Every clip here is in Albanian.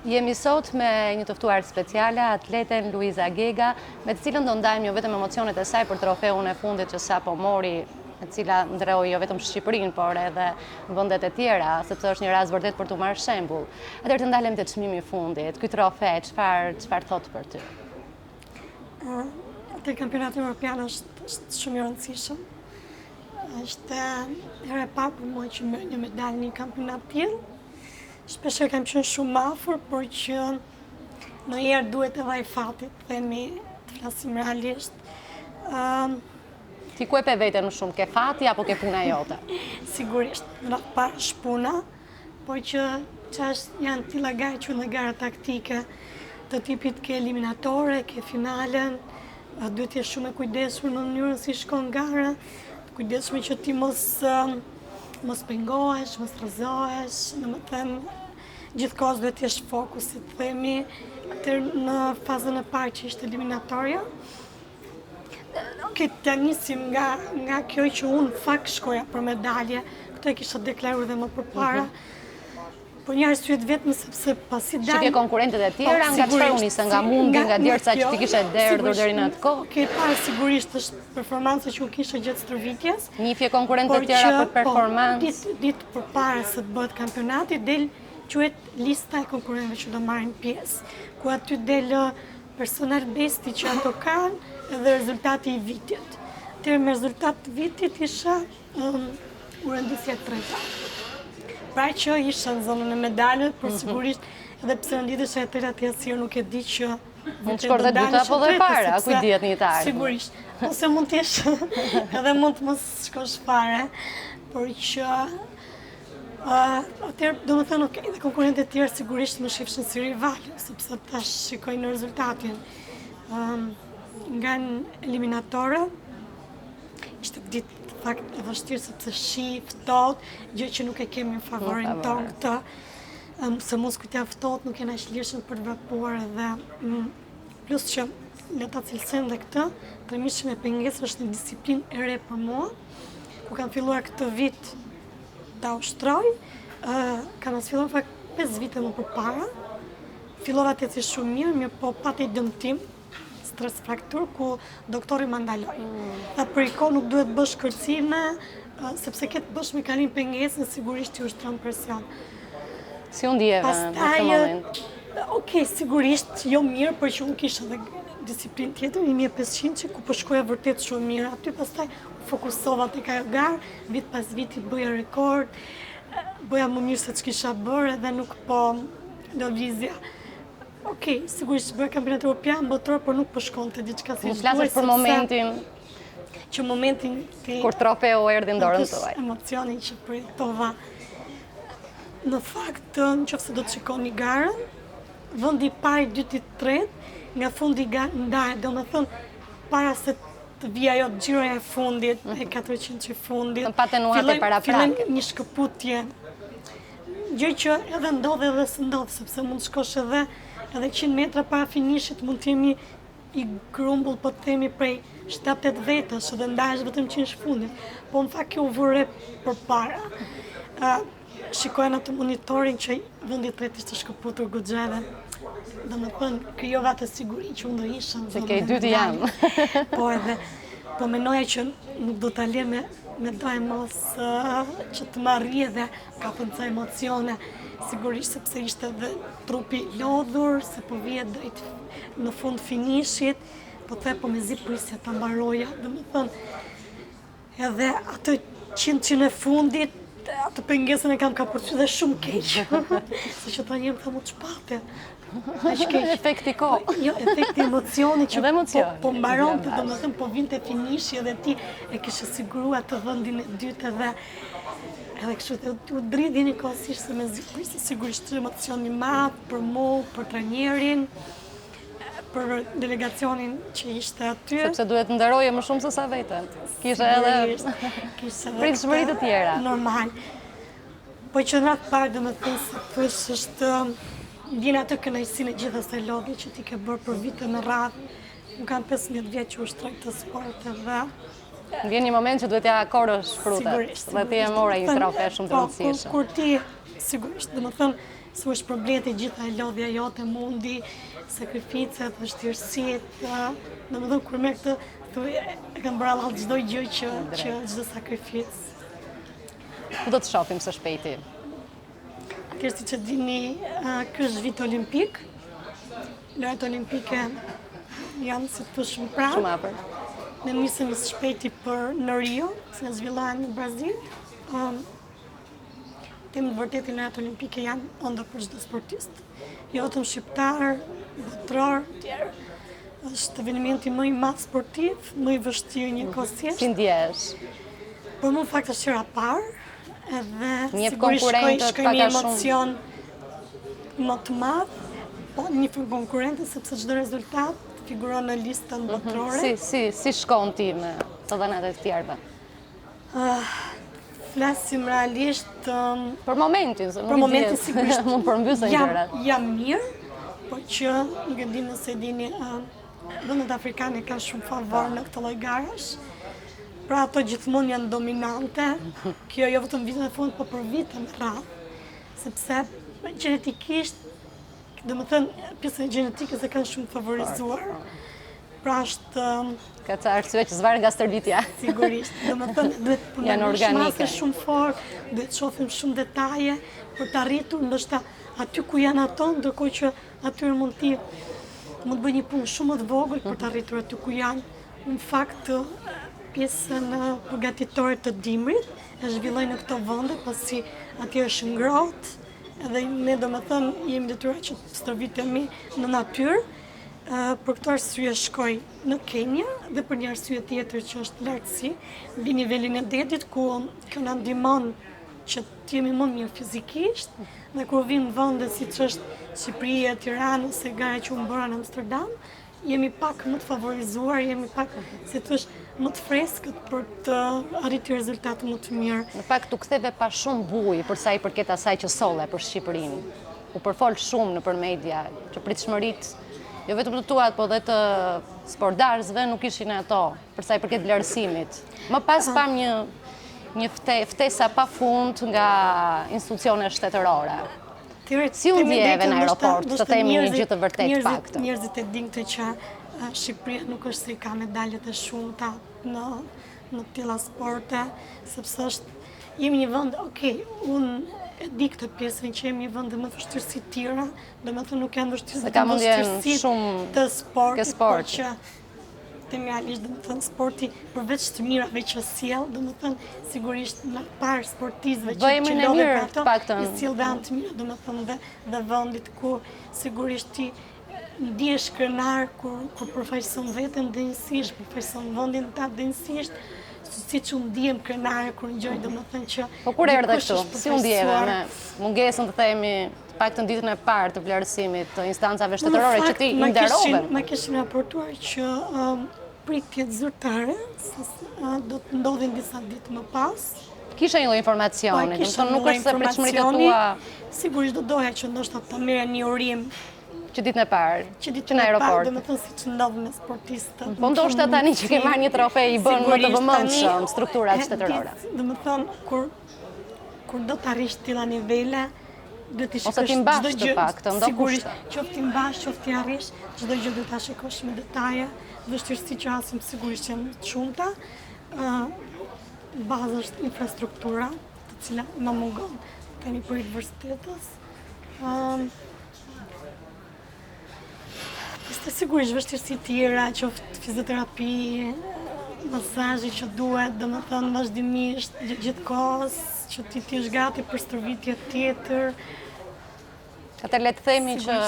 Jemi sot me një të ftuar speciale, atleten Luiza Gega, me të cilën do ndajmë jo vetëm emocionet e saj për trofeun e fundit që sapo mori, e cila ndroi jo vetëm Shqipërinë, por edhe vendet e tjera, sepse është një rast vërtet për t'u marrë shembull. Atëherë të ndalem te çmimi i fundit, ky trofe, çfarë thot për ty? Te kampionati evropian është shumë i rëndësishëm. Është hera e parë për mua që merr një medalë në një kampionat tillë. Shpesh kam qenë shumë afër, por që ndonjëherë duhet edhe ai fati, themi, të flasim realisht. Ti ku e pe veten më shumë, ke fati apo ke puna jote? Sigurisht, në parë shpuna, por që janë tilla gare që në gara taktike të tipit ke eliminatore, ke finalen, duhet jesh shumë e kujdesshëm në mënyrën si shkon gara, të kujdesshëm që ti mos pengohesh, mos rrëzohesh, domethënë gjithkohës duhet jesh fokus, si të themi, në fazën e parë që ishte eliminatoria. Okej, të nisim nga kjo që unë fakt shkoja për medalje, këtë e kisha deklaruar dhe më përpara. Po një arsye vetëm sepse pasi Që ke konkurrentët e tjera, nga çfarë u nisë, nga mundi, nga djersa që ti kishe derdhur deri në atë kohë? Okej, para sigurisht është performanca që u kisha gjatë stërvitjes. Njihje konkurrentët e tjera për performancë. Ditë përpara se të bëhet kampionati, quhet lista e konkurrentëve që do marrin pjesë, ku aty del personal besti që ato kanë dhe rezultati i vitit. Atëherë me rezultat të vitit isha urëndisja e treta. Pra që isha në zonën e medalëve, por sigurisht edhe pse nditesha e treta atje asnjëherë nuk e di që mund të shkoj dhe dyta apo dhe para, ku i dihet një tar. Sigurisht. Ose mund të jesh edhe mund të mos shkosh fare, por që atëherë domethënë okay, dhe konkurrentët e tjerë sigurisht më shifshin si rival, sepse tash shikojnë rezultatin. Nga eliminatore ishte ditë fakt e vështirë sepse shi, ftohtë, gjë që nuk e kemi në favorin tonë këtë. Se mos kujtja ftohtë nuk jena shlirshëm për të vrapuar edhe plus që le ta cilësojmë dhe këtë, tremishëm e pengesë është një disiplinë e re për mua, ku kam filluar këtë vit ta ushtroj, kam filluar fakt 5 vite më përpara. Fillova të eci shumë mirë, po pati dëmtim, stres fraktur, ku doktori më ndaloi. Dhe për i kohë nuk duhet bësh kërcime, sepse këtë bësh me kalim pengesën, sigurisht që ushtron presion. Si unë ndjeve në këtë moment? Okej, sigurisht, jo mirë, për që unë kisha dhe disiplinë tjetër, 1500 që ku përshkoja vërtet shumë mirë. Aty pastaj fokusova të ka garë, vit pas viti bëja rekord, bëja më mirë se që kisha bërë dhe nuk po do vizja. Okej, sigurisht bëja kampionat evropian, botror, por nuk po shkonte diçka si Nuk flasësh për momentin që momentin kur trofeu erdhi në dorën tuaj. Emocionin që përjetova. Në fakt, nëse do të shikoni garën, vendi i parë, i dytë, i tretë, nga fundi ndahet, domethënë para se të vija ajo xhiroja e fundit, e 400 që fundit. Të patenuate paraprake. Fillon një shkëputje. Gjë që edhe ndodh edhe s'ndodh, sepse mund të shkosh edhe 100 metra para finishit, mund të jemi i grumbull, po të themi prej 7-8 vetësh, dhe ndahesh vetëm 100 fundit. Po në fakt kjo u vure përpara. Shikoja në të monitorin që vendi i tretë ishte shkëputur goxha edhe domethënë krijova atë siguri që unë do isha në zonën. Se ke i dyti janë. Po menoja që nuk do ta lë me dojë mos që të marrë dhe ka pënca emocione, sigurisht sepse ishte dhe trupi lodhur, se po vije drejt në fund finishit, po të po me zi prisja të mbaroja, dhe me thënë, edhe atë 100 e fundit, atë pengesën e kam ka përcy dhe shumë keq, se që ta njëmë të më të shpate. Efekti ko. Jo, efekti emocioni që po mbaron të domethënë po vinte finishi edhe ti e kishe siguruar të vendin e dytë edhe kështu të dridhini kohësisht se me zgjidhje sigurisht emocioni i madh për mua, për trajnerin, për delegacionin që ishte aty. Sepse duhet nderoje më shumë se sa veten. Kishe edhe pritshmëri të tjera. Normal. Po që në atë parë domethënë se thush është vjen atë kënaqësinë e gjithë asaj lodhe që ti ke bërë për vite me radhë. Unë kam 15 vjet që ushtroj këtë sport edhe vjen një moment që duhet ja korrësh frutat. Dhe ti e mora një trofe shumë të rëndësishme. Kur ti sigurisht, domethënë su është problete gjitha e lodhja jote, mundi, sakrificet, vështirësitë, domethënë kur me këtë e kam bralla çdo gjë që çdo sakrificë. Ku do të shohim së shpejti? Atëherë siç e dini, ky është vit olimpik. Lojrat olimpike janë si të shumë pranë. Shumë afër. Ne nisemi së shpejti për në Rio, se zhvillohen në Brazil. Temë të vërtetë lojrat olimpike janë ëndër për çdo sportist. Jo vetëm shqiptar, botror, tjerë. Është evenimenti më i madh sportiv, më i vështirë njëkohësisht. Si ndjesh? Për mua fakt është qira parë, edhe Njeh sigurisht konkurrentët shkoj pak një a shumë. emocion më të madh, po një konkurrente sepse çdo rezultat figuron në listën botërore. Si shkon ti me të dhënat e të tjerëve? Flasim realisht Për momentin, se për nuk i momentin dihet, sigurisht mund përmbysën gjërat. jam mirë, por që nuk e di nëse dini vendet afrikane kanë shumë favor në këtë lloj garash. Pra ato gjithmonë janë dominante. Kjo jo vetëm vitin e fundit, por për vite me radhë. Sepse gjenetikisht, domethënë pjesën e gjenetikës e kanë shumë favorizuar. Pra është Ka ca arsye që zvarë nga stërvitja. sigurisht, domethënë duhet të Janë punojmë organike. shumë fort, duhet të shohim shumë detaje për të arritur ndoshta aty ku janë ato, ndërkohë që aty mund të bëj një punë shumë më të vogël për të arritur aty ku janë. Në fakt, pjesën përgatitore të dimrit e zhvilloj në këto vende, pasi aty është ngrohtë, edhe ne domethënë jemi detyruar që të stërvitemi në natyrë. Për këtë arsye shkoj në Kenya dhe për një arsye tjetër që është lartësi, mbi nivelin e detit, ku kjo na ndihmon që të jemi më mirë fizikisht, dhe kur vim në vende siç është Shqipëria, Tiranë ose gara që u bëra në Amsterdam, jemi pak më të favorizuar, jemi pak, si thosh, më të freskët për të arritur rezultate më të mirë. Në fakt u ktheve pa shumë buj për sa i përket asaj që solle për Shqipërinë. U përfol shumë nëpër media që pritshmëritë jo vetëm të tuat, po dhe të sportdarësve nuk ishin ato, për sa i përket vlerësimit. Më pas pam një ftesa pafund nga institucione shtetërore. Si u ndjeve në aeroport, të themi një gjë të vërtet paktën? Njerëzit e dinë që Shqipëria nuk është se ka medaljet e shumta në tilla sporte, sepse jemi një vend, unë e di këtë pjesën që jemi një vend me vështirësi të tjera, domethënë nuk janë vështirësi të sportit, por që realisht domethënë sporti përveç të mirave që sjell, domethënë sigurisht në parë sportistëve që lodhen për ato, i sjell dhe anë të mira, domethënë dhe vendit ku sigurisht ti ndihesh krenar kur përfaqëson veten dinjësisht, përfaqëson vendin tënd dinjësisht, siç u ndihem krenare kur ngjoj, domethënë që po kur erdhe këtu, si u ndjeve me mungesën të themi të paktën ditën e parë të vlerësimit të instancave shtetërore që ti i nderove? Ma kishin raportuar që pritjet zyrtare do të ndodhin disa ditë më pas. Kishe një informacioni, nuk është se pritshmëritë tua... Sigurisht do doja që ndoshta të merre një urim që ditën e parë, që në aeroport. Domethënë siç ndodh me sportistët. Po ndoshta tani që ke marrë një trofe i bën më të vëmendshëm strukturat shtetërore. Domethënë kur do të arrish tilla nivele, do të shikosh ose ti mbash të paktën, do sigurisht, qoftë ti mbash, qoftë ti arrish, çdo gjë do ta shikosh me detaje, vështirësi që hasim sigurisht janë të shumta. Baza është infrastruktura, të cilat na mungon tani për universitetës. Sigurisht vështirësi tjera, qoftë fizioterapi, masazhi që duhet, domethënë vazhdimisht gjithkohës, që ti është gati për stërvitje tjetër. Atëherë le të themi që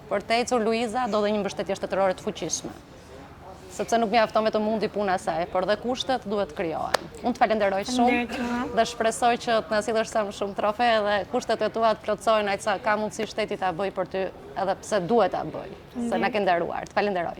për të ecur Luiza do dhe një mbështetje shtetërore të fuqishme. Sepse nuk mjafton vetëm mundi puna saj, por dhe kushtet duhet krijohen. Unë të falenderoj shumë dhe shpresoj që të na sillësh sa më shumë trofe dhe kushtet e tua të plotësohen aq sa ka mundësi shteti ta bëj për ty, edhe pse duhet ta bëj, se na ke nderuar. Të falenderoj.